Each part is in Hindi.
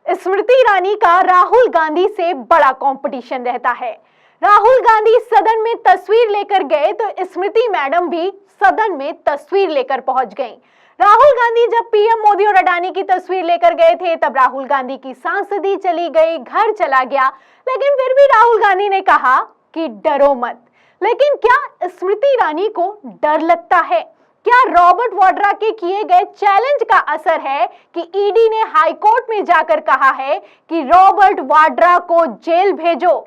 स्मृति ईरानी का राहुल गांधी से बड़ा कंपटीशन रहता है। राहुल गांधी सदन में तस्वीर लेकर गए तो स्मृति मैडम भी सदन में तस्वीर लेकर पहुंच गईं। राहुल गांधी जब पीएम मोदी और अडानी की तस्वीर लेकर गए थे तब राहुल गांधी की सांसदी चली गई, घर चला गया, लेकिन फिर भी राहुल गांधी ने कहा कि डरो मत। लेकिन क्या स्मृति ईरानी को डर लगता है? क्या रॉबर्ट वाड्रा के किए गए चैलेंज का असर है कि ईडी ने हाईकोर्ट में जाकर कहा है कि रॉबर्ट वाड्रा को जेल भेजो?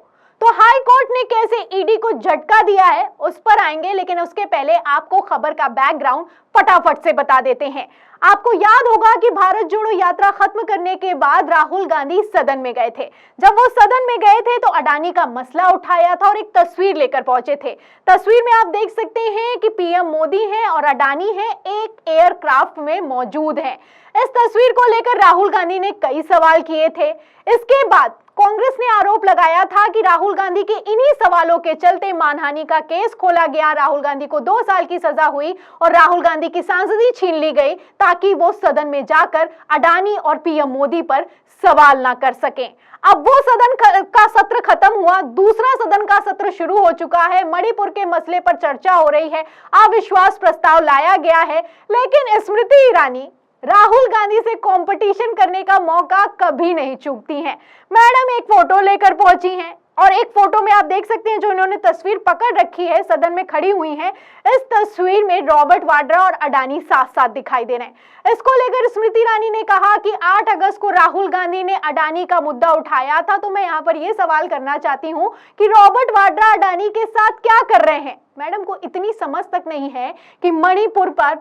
तो हाई कोर्ट ने कैसे ईडी को झटका दिया है उस पर आएंगे, लेकिन उसके पहले आपको खबर का बैकग्राउंड फटाफट से बता देते हैं। आपको याद होगा कि भारत जोड़ो यात्रा खत्म करने के बाद राहुल गांधी सदन में गए थे। जब वो सदन में गए थे तो अडानी का मसला उठाया था और एक तस्वीर लेकर पहुंचे थे। तस्वीर में आप देख सकते हैं कि पीएम मोदी हैं और अडानी हैं, एक एयरक्राफ्ट में मौजूद हैं। इस तस्वीर को लेकर राहुल गांधी ने कई सवाल किए थे। इसके बाद कांग्रेस ने आरोप लगाया था कि राहुल गांधी के इन्हीं सवालों के चलते मानहानि का केस खोला गया, राहुल गांधी को 2 साल की सजा हुई और राहुल गांधी की सांसदी छीन ली गई ताकि वो सदन में जाकर अडानी और पीएम मोदी पर सवाल ना कर सकें। अब वो सदन का सत्र खत्म हुआ, दूसरा सदन का सत्र शुरू हो चुका है। मणिपुर के मसले पर चर्चा हो रही है, अविश्वास प्रस्ताव लाया गया है, लेकिन स्मृति ईरानी राहुल गांधी से कंपटीशन करने का मौका कभी नहीं चूकती हैं। मैडम एक फोटो लेकर पहुंची हैं और एक फोटो में आप देख सकते हैं जो इन्होंने तस्वीर पकड़ रखी है, सदन में खड़ी हुई हैं। इस तस्वीर में रॉबर्ट वाड्रा और अडानी साथ साथ दिखाई दे रहे हैं। इसको लेकर स्मृति ईरानी ने कहा कि 8 अगस्त को राहुल गांधी ने अडानी का मुद्दा उठाया था, तो मैं यहाँ पर यह सवाल करना चाहती हूँ कि रॉबर्ट वाड्रा अडानी के साथ क्या कर रहे हैं? मैडम को इतनी समझ तक नहीं है कि मणिपुर पर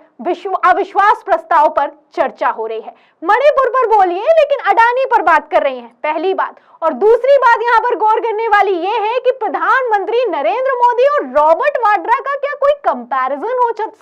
अविश्वास प्रस्ताव पर चर्चा हो रही है। मणिपुर पर बोलिए लेकिन अडानी पर बात कर रही हैं, पहली बात। और दूसरी बात यहाँ पर गौर करने वाली ये है कि प्रधानमंत्री नरेंद्र मोदी और रॉबर्ट वाड्रा का क्या कोई कंपैरिजन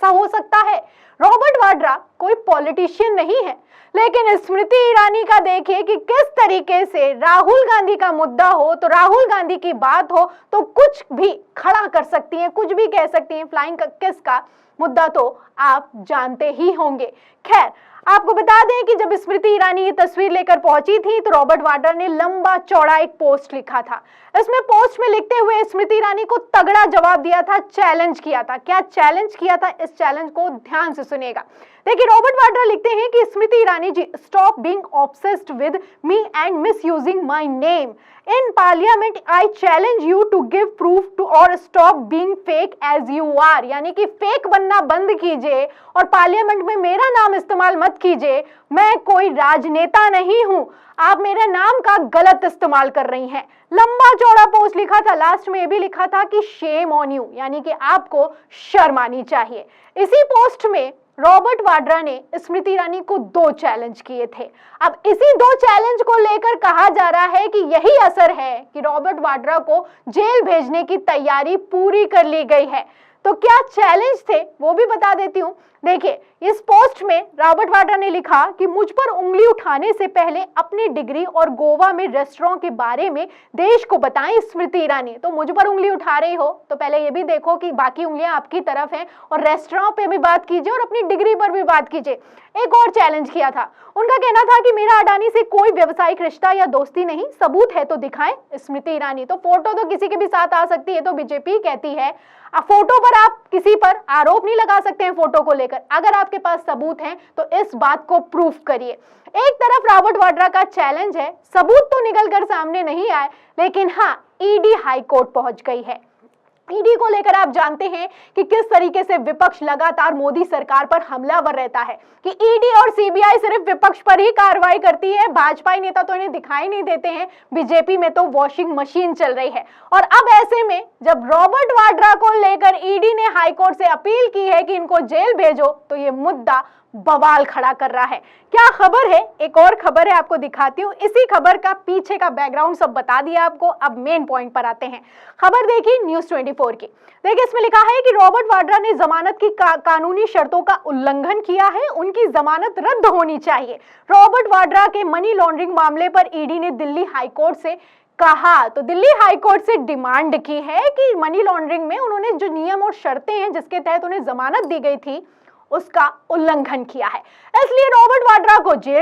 हो सकता है? रॉबर्ट वाड्रा कोई पॉलिटिशियन नहीं है, लेकिन स्मृति ईरानी का देखिए कि किस तरीके से राहुल गांधी का मुद्दा हो तो राहुल गांधी की बात हो तो कुछ भी खड़ा कर सकती हैं, कुछ भी कह सकती हैं। फ्लाइंग किस का मुद्दा तो आप जानते ही होंगे। खैर, आपको बता दें कि जब स्मृति ईरानी ये तस्वीर लेकर पहुंची थी तो रॉबर्ट वाड्रा ने लंबा चौड़ा एक पोस्ट लिखा था। इसमें पोस्ट में लिखते हुए स्मृति ईरानी को तगड़ा जवाब दिया था, चैलेंज किया था। क्या चैलेंज किया था? इस चैलेंज को ध्यान से सुनिएगा। देखिए, रॉबर्ट वाड्रा लिखते हैं कि Smriti Irani ji, stop being obsessed with me and misusing my name in parliament. I challenge you to give proof to और stop being fake as you are. यानी कि फेक बनना बंद कीजिए और पार्लियामेंट में मेरा नाम इस्तेमाल मत कीजिए। मैं कोई राजनेता नहीं हूं, आप मेरे नाम का गलत इस्तेमाल कर रही हैं। लंबा चौड़ा पोस्ट लिखा था। लास्ट में यह भी लिखा था कि शेम ऑन यू, यानी कि आपको शर्म आनी चाहिए। इसी पोस्ट में रॉबर्ट वाड्रा ने स्मृति ईरानी को 2 चैलेंज किए थे। अब इसी 2 चैलेंज को लेकर कहा जा रहा है कि यही असर है कि रॉबर्ट वाड्रा को जेल भेजने की तैयारी पूरी कर ली गई है। तो क्या चैलेंज थे वो भी बता देती हूं। देखिए, इस पोस्ट में रॉबर्ट वाड्रा ने लिखा कि मुझ पर उंगली उठाने से पहले अपनी डिग्री और गोवा में रेस्टोरेंट के बारे में देश को बताएं स्मृति ईरानी। तो मुझ पर उंगली उठा रही हो तो पहले ये भी देखो कि बाकी उंगलियां आपकी तरफ हैं और रेस्टोरेंट पे भी बात कीजिए और अपनी डिग्री पर भी बात कीजिए। एक और चैलेंज किया था। उनका कहना था कि मेरा अडानी से कोई व्यावसायिक रिश्ता या दोस्ती नहीं, सबूत है तो दिखाएं स्मृति ईरानी। तो फोटो तो किसी के भी साथ आ सकती है, तो बीजेपी कहती है फोटो पर आप किसी पर आरोप नहीं लगा सकते हैं। फोटो को लेकर अगर आपके पास सबूत हैं तो इस बात को प्रूफ करिए। एक तरफ रॉबर्ट वाड्रा का चैलेंज है, सबूत तो निकल कर सामने नहीं आए, लेकिन हाँ, ईडी हाई कोर्ट पहुंच गई है। ईडी को लेकर आप जानते हैं कि किस तरीके से विपक्ष लगातार मोदी सरकार पर हमलावर रहता है कि ईडी और सीबीआई सिर्फ विपक्ष पर ही कार्रवाई करती है, भाजपाई नेता तो इन्हें दिखाई नहीं देते हैं। बीजेपी में तो वॉशिंग मशीन चल रही है। और अब ऐसे में जब रॉबर्ट वाड्रा को लेकर ईडी ने हाईकोर्ट से अपील की है कि इनको जेल भेजो, तो ये मुद्दा बवाल खड़ा कर रहा है। क्या खबर है? एक और खबर है, आपको दिखाती हूँ। इसी खबर का पीछे का बैकग्राउंड सब बता दिया आपको। अब मेन पॉइंट पर आते हैं। खबर देखिए न्यूज़ 24 की। देखिए, इसमें लिखा है कि रॉबर्ट वाड्रा ने जमानत की कानूनी शर्तों का उल्लंघन किया है, उनकी जमानत रद्द होनी चाहिए। रॉबर्ट वाड्रा के मनी लॉन्ड्रिंग मामले पर ईडी ने दिल्ली हाईकोर्ट से कहा, तो दिल्ली हाईकोर्ट से डिमांड की है कि मनी लॉन्ड्रिंग में उन्होंने जो नियम और शर्तें हैं जिसके तहत उन्हें जमानत दी गई थी उसका उल्लंघन किया है, इसलिए रॉबर्ट वाड्रा को जेल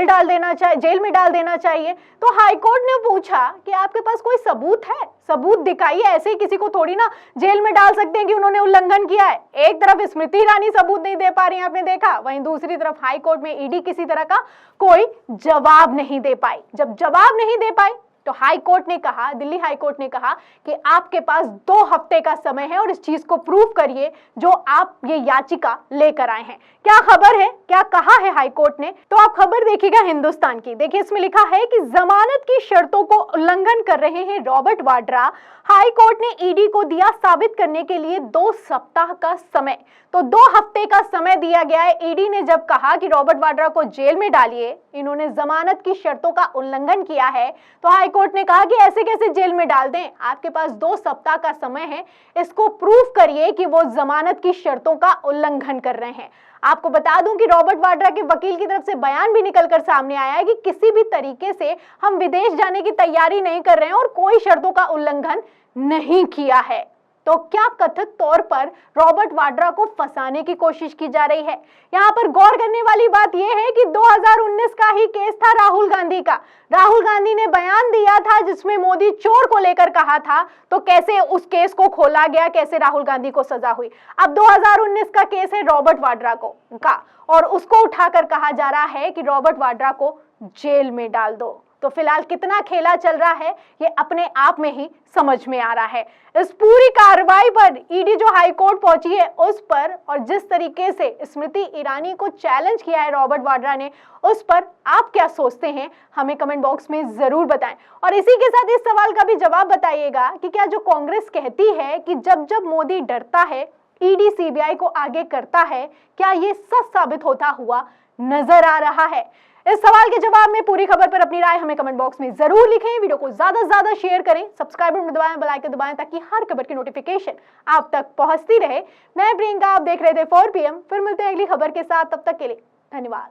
में डाल देना चाहिए। तो हाईकोर्ट ने पूछा कि आपके पास कोई सबूत है, सबूत दिखाइए, ऐसे ही किसी को थोड़ी ना जेल में डाल सकते हैं कि उन्होंने उल्लंघन किया है। एक तरफ स्मृति ईरानी सबूत नहीं दे पा रही, आपने देखा, वहीं दूसरी तरफ हाईकोर्ट में ईडी किसी तरह का कोई जवाब नहीं दे पाई। जब जवाब नहीं दे पाई तो हाई कोर्ट ने कहा, दिल्ली हाई कोर्ट ने कहा कि आपके पास 2 हफ्ते का समय है और इस चीज को प्रूव करिए जो आप ये याचिका लेकर आए हैं। क्या खबर है, क्या कहा है हाई कोर्ट ने, तो आप खबर देखिएगा हिंदुस्तान की। देखिए इसमें लिखा है कि जमानत की शर्तों को उल्लंघन कर रहे हैं रॉबर्ट वाड्रा। हाई कोर्ट ने ईडी को दिया साबित करने के लिए 2 सप्ताह का समय। तो 2 हफ्ते का समय दिया गया है। ईडी ने जब कहा कि रॉबर्ट वाड्रा को जेल में डालिए, इन्होंने जमानत की शर्तों का उल्लंघन किया है, तो हाई कोर्ट ने कहा कि ऐसे कैसे जेल में डाल दें, आपके पास 2 सप्ताह का समय है, इसको प्रूव करिए कि वो जमानत की शर्तों का उल्लंघन कर रहे हैं। आपको बता दूं कि रॉबर्ट वाड्रा के वकील की तरफ से बयान भी निकलकर सामने आया है कि किसी भी तरीके से हम विदेश जाने की तैयारी नहीं कर रहे हैं और कोई शर्तों का उल्लंघन नहीं किया है। तो क्या कथित तौर पर रॉबर्ट वाड्रा को फंसाने की कोशिश की जा रही है? यहाँ पर गौर करने वाली बात यह है कि 2019 का ही केस था राहुल गांधी का। राहुल गांधी ने बयान दिया था जिसमें मोदी चोर को लेकर कहा था, तो कैसे उस केस को खोला गया, कैसे राहुल गांधी को सजा हुई। अब 2019 का केस है रॉबर्ट वाड्रा का और उसको उठाकर कहा जा रहा है कि रॉबर्ट वाड्रा को जेल में डाल दो। तो फिलहाल कितना खेला चल रहा है ये अपने आप में ही समझ में आ रहा है। इस पूरी कार्रवाई पर ईडी जो हाई कोर्ट पहुंची है उस पर, और जिस तरीके से स्मृति ईरानी को चैलेंज किया है रॉबर्ट वाड्रा ने, उस पर आप क्या सोचते हैं हमें कमेंट बॉक्स में जरूर बताएं। और इसी के साथ इस सवाल का भी जवाब बताइएगा कि क्या जो कांग्रेस कहती है कि जब जब मोदी डरता है ईडी सीबीआई को आगे करता है, क्या ये सच साबित होता हुआ नजर आ रहा है? इस सवाल के जवाब में पूरी खबर पर अपनी राय हमें कमेंट बॉक्स में जरूर लिखें। वीडियो को ज्यादा से ज्यादा शेयर करें, सब्सक्राइब बटन दबाएं, बेल आइकन दबाएं ताकि हर खबर की नोटिफिकेशन आप तक पहुंचती रहे। मैं प्रियंका, आप देख रहे थे 4 PM। फिर मिलते हैं अगली खबर के साथ, तब तक के लिए धन्यवाद।